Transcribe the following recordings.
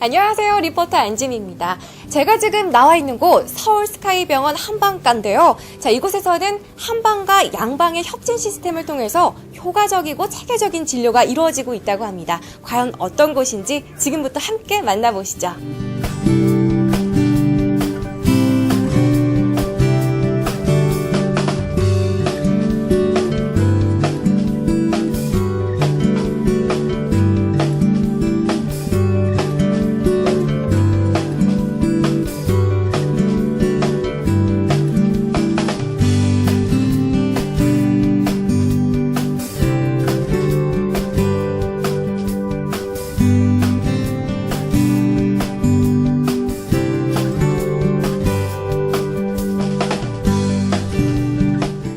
안녕하세요. 리포터 안지미입니다. 제가 지금 나와 있는 곳 서울스카이병원 한방가인데요. 자, 이곳에서는 한방과 양방의 협진 시스템을 통해서 효과적이고 체계적인 진료가 이루어지고 있다고 합니다. 과연 어떤 곳인지 지금부터 함께 만나보시죠.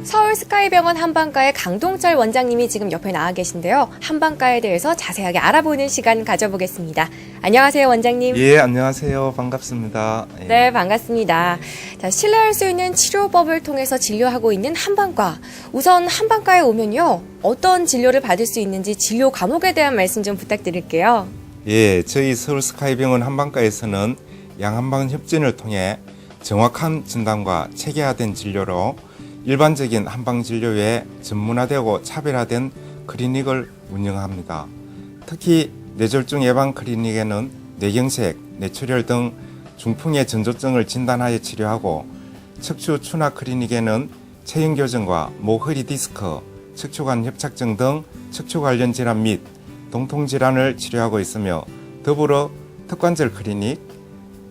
서울스카이병원 한방가의 강동철 원장님이 지금 옆에 나와 계신데요. 한방가에 대해서 자세하게 알아보는 시간 가져보겠습니다. 안녕하세요, 원장님. 예, 안녕하세요. 반갑습니다. 예. 네, 반갑습니다. 자, 신뢰할 수 있는 치료법을 통해서 진료하고 있는 한방가. 우선 한방가에 오면요, 어떤 진료를 받을 수 있는지 진료 과목에 대한 말씀 좀 부탁드릴게요. 예, 저희 서울스카이병원 한방가에서는 양한방 협진을 통해 정확한 진단과 체계화된 진료로 일반적인 한방진료 외에 전문화되고 차별화된 클리닉을 운영합니다. 특히 뇌졸중 예방 클리닉에는 뇌경색, 뇌출혈 등 중풍의 전조증을 진단하여 치료하고, 척추 추나 클리닉에는 체형교정과 목, 허리 디스크, 척추관 협착증 등 척추 관련 질환 및 동통질환을 치료하고 있으며, 더불어 턱관절 클리닉,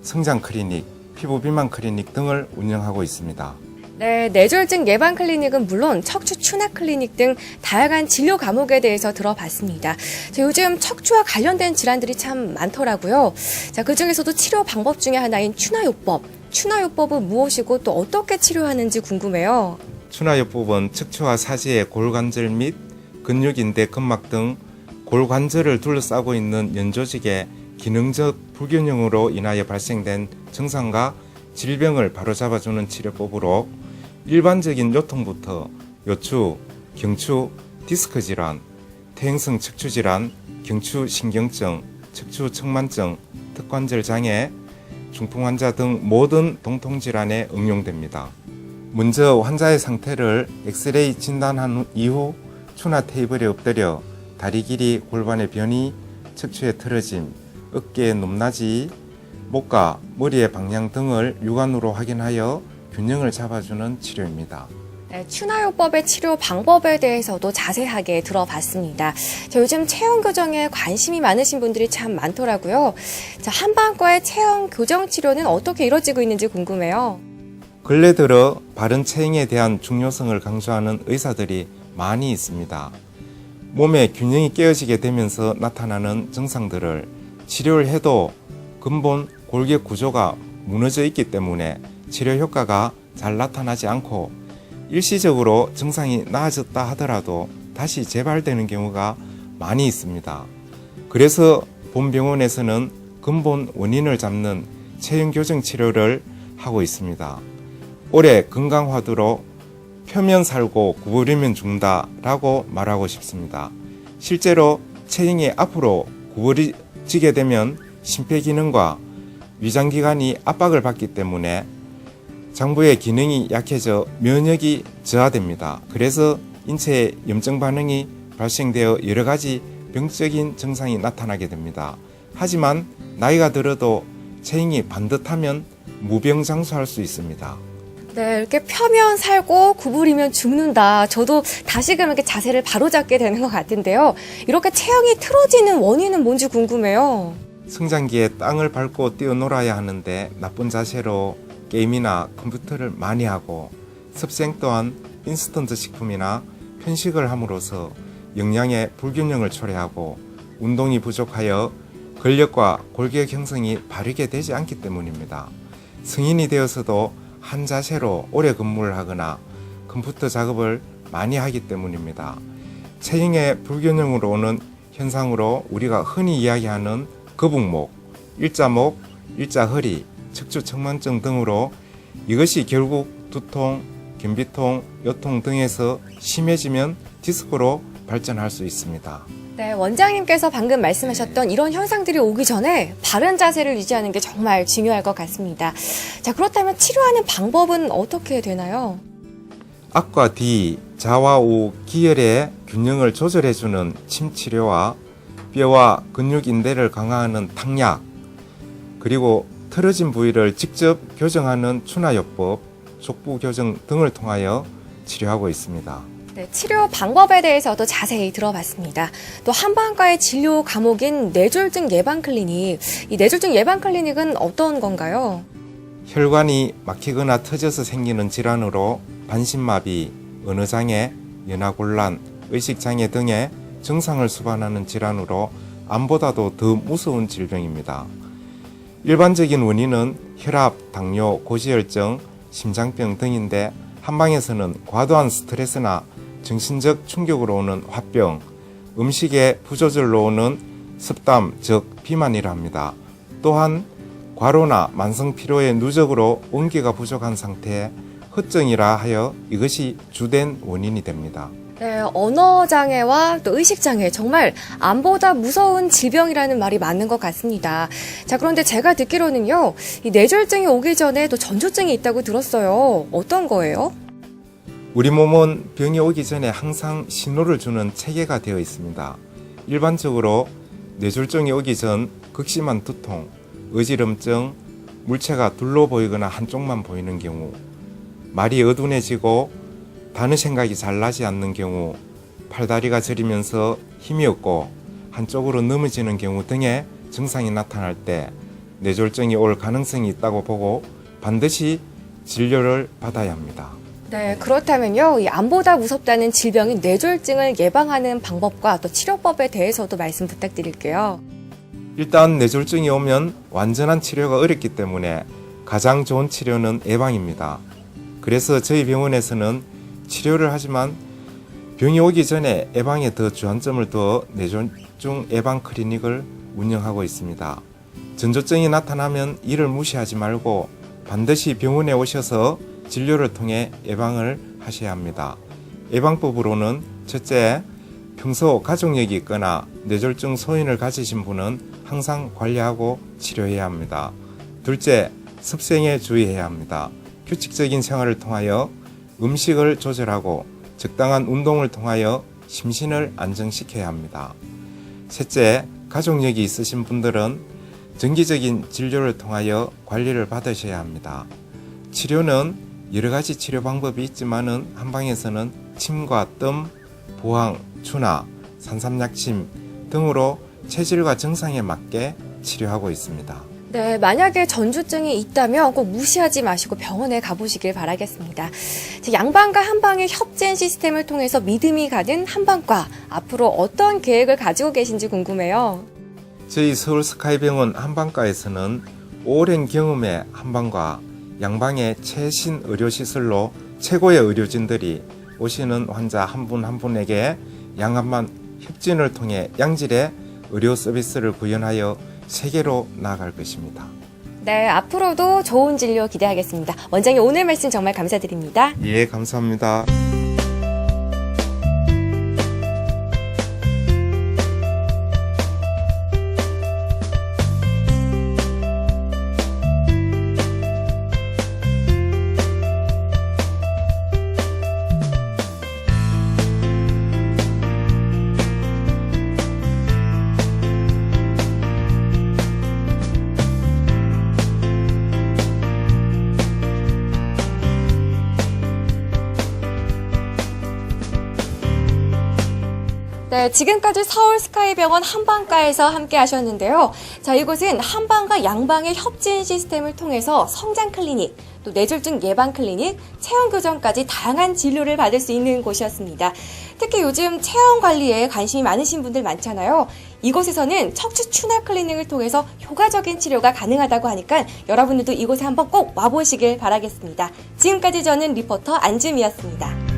성장 클리닉, 피부 비만 클리닉 등을 운영하고 있습니다. 네, 뇌졸중 예방 클리닉은 물론 척추 추나 클리닉 등 다양한 진료 과목에 대해서 들어봤습니다. 자, 요즘 척추와 관련된 질환들이 참 많더라고요. 자, 그중에서도 치료 방법 중에 하나인 추나요법. 추나요법은 무엇이고 또 어떻게 치료하는지 궁금해요. 추나요법은 척추와 사지의 골관절 및 근육인대, 근막 등 골관절을 둘러싸고 있는 연조직의 기능적 불균형으로 인하여 발생된 증상과 질병을 바로잡아주는 치료법으로, 일반적인 요통부터 요추, 경추, 디스크 질환, 퇴행성 척추 질환, 경추 신경증, 척추 측만증, 턱관절 장애, 중풍 환자 등 모든 동통 질환에 응용됩니다. 먼저 환자의 상태를 엑스레이 진단한 이후 추나 테이블에 엎드려 다리 길이, 골반의 변이, 척추의 틀어짐, 어깨의 높낮이, 목과 머리의 방향 등을 육안으로 확인하여 균형을 잡아주는 치료입니다. 네, 추나요법의 치료 방법에 대해서도 자세하게 들어봤습니다. 자, 요즘 체형 교정에 관심이 많으신 분들이 참 많더라고요. 자, 한방과의 체형 교정 치료는 어떻게 이루어지고 있는지 궁금해요. 근래 들어 바른 체형에 대한 중요성을 강조하는 의사들이 많이 있습니다. 몸의 균형이 깨어지게 되면서 나타나는 증상들을 치료를 해도 근본 골격 구조가 무너져 있기 때문에 치료 효과가 잘 나타나지 않고, 일시적으로 증상이 나아졌다 하더라도 다시 재발되는 경우가 많이 있습니다. 그래서 본 병원에서는 근본 원인을 잡는 체형 교정 치료를 하고 있습니다. 올해 건강화두로 펴면 살고 구부리면 죽는다라고 말하고 싶습니다. 실제로 체형이 앞으로 구부러지게 되면 심폐기능과 위장기관이 압박을 받기 때문에 장부의 기능이 약해져 면역이 저하됩니다. 그래서 인체에 염증 반응이 발생되어 여러 가지 병적인 증상이 나타나게 됩니다. 하지만 나이가 들어도 체형이 반듯하면 무병장수할 수 있습니다. 네, 이렇게 펴면 살고 구부리면 죽는다. 저도 다시금 이렇게 자세를 바로잡게 되는 것 같은데요. 이렇게 체형이 틀어지는 원인은 뭔지 궁금해요. 성장기에 땅을 밟고 뛰어놀아야 하는데 나쁜 자세로 게임이나 컴퓨터를 많이 하고, 습생 또한 인스턴트 식품이나 편식을 함으로써 영양의 불균형을 초래하고, 운동이 부족하여 근력과 골격 형성이 바르게 되지 않기 때문입니다. 성인이 되어서도 한 자세로 오래 근무를 하거나 컴퓨터 작업을 많이 하기 때문입니다. 체형의 불균형으로 오는 현상으로 우리가 흔히 이야기하는 거북목, 일자목, 일자허리, 척추 측만증 등으로, 이것이 결국 두통, 견비통, 요통 등에서 심해지면 디스크로 발전할 수 있습니다. 네, 원장님께서 방금 말씀하셨던 이런 현상들이 오기 전에 바른 자세를 유지하는 게 정말 중요할 것 같습니다. 자, 그렇다면 치료하는 방법은 어떻게 되나요? 앞과 뒤, 좌와 우 기혈의 균형을 조절해주는 침치료와 뼈와 근육 인대를 강화하는 탕약, 그리고 틀어진 부위를 직접 교정하는 추나요법, 족부 교정 등을 통하여 치료하고 있습니다. 네, 치료 방법에 대해서도 자세히 들어봤습니다. 또 한방과의 진료 과목인 뇌졸중 예방 클리닉, 이 뇌졸중 예방 클리닉은 어떤 건가요? 혈관이 막히거나 터져서 생기는 질환으로 반신마비, 언어장애, 연하곤란, 의식장애 등의 증상을 수반하는 질환으로 암보다도 더 무서운 질병입니다. 일반적인 원인은 혈압, 당뇨, 고지혈증, 심장병 등인데 한방에서는 과도한 스트레스나 정신적 충격으로 오는 화병, 음식의 부조절로 오는 습담, 즉 비만이라 합니다. 또한 과로나 만성 피로의 누적으로 원기가 부족한 상태에 허증이라 하여 이것이 주된 원인이 됩니다. 네, 언어장애와 또 의식장애, 정말 암보다 무서운 질병이라는 말이 맞는 것 같습니다. 자, 그런데 제가 듣기로는요, 이 뇌졸중이 오기 전에 또 전조증이 있다고 들었어요. 어떤 거예요? 우리 몸은 병이 오기 전에 항상 신호를 주는 체계가 되어 있습니다. 일반적으로 뇌졸중이 오기 전 극심한 두통, 어지럼증, 물체가 둘로 보이거나 한쪽만 보이는 경우, 말이 어둔해지고 다른 생각이 잘 나지 않는 경우, 팔다리가 저리면서 힘이 없고 한쪽으로 넘어지는 경우 등의 증상이 나타날 때 뇌졸중이 올 가능성이 있다고 보고 반드시 진료를 받아야 합니다. 네, 그렇다면요, 이 암보다 무섭다는 질병인 뇌졸중을 예방하는 방법과 또 치료법에 대해서도 말씀 부탁드릴게요. 일단 뇌졸중이 오면 완전한 치료가 어렵기 때문에 가장 좋은 치료는 예방입니다. 그래서 저희 병원에서는 치료를 하지만 병이 오기 전에 예방에 더 주안점을 두어 뇌졸중 예방 클리닉을 운영하고 있습니다. 전조증이 나타나면 이를 무시하지 말고 반드시 병원에 오셔서 진료를 통해 예방을 하셔야 합니다. 예방법으로는 첫째, 평소 가족력이 있거나 뇌졸중 소인을 가지신 분은 항상 관리하고 치료해야 합니다. 둘째, 습생에 주의해야 합니다. 규칙적인 생활을 통하여 음식을 조절하고 적당한 운동을 통하여 심신을 안정시켜야 합니다. 셋째, 가족력이 있으신 분들은 정기적인 진료를 통하여 관리를 받으셔야 합니다. 치료는 여러 가지 치료 방법이 있지만은 한방에서는 침과 뜸, 부항, 추나, 산삼약침 등으로 체질과 증상에 맞게 치료하고 있습니다. 네, 만약에 전조증이 있다면 꼭 무시하지 마시고 병원에 가보시길 바라겠습니다. 양방과 한방의 협진 시스템을 통해서 믿음이 가는 한방과 앞으로 어떤 계획을 가지고 계신지 궁금해요. 저희 서울스카이병원 한방과에서는 오랜 경험의 한방과 양방의 최신 의료시설로 최고의 의료진들이 오시는 환자 한 분 한 분에게 양한방 협진을 통해 양질의 의료 서비스를 구현하여 세계로 나아갈 것입니다. 네, 앞으로도 좋은 진료 기대하겠습니다. 원장님 오늘 말씀 정말 감사드립니다. 예, 감사합니다. 네, 지금까지 서울스카이병원 한방과에서 함께 하셨는데요. 자, 이곳은 한방과 양방의 협진 시스템을 통해서 성장 클리닉, 또 뇌졸중 예방 클리닉, 체형 교정까지 다양한 진료를 받을 수 있는 곳이었습니다. 특히 요즘 체형 관리에 관심이 많으신 분들 많잖아요. 이곳에서는 척추 추나 클리닉을 통해서 효과적인 치료가 가능하다고 하니까 여러분들도 이곳에 한번 꼭 와보시길 바라겠습니다. 지금까지 저는 리포터 안주미였습니다.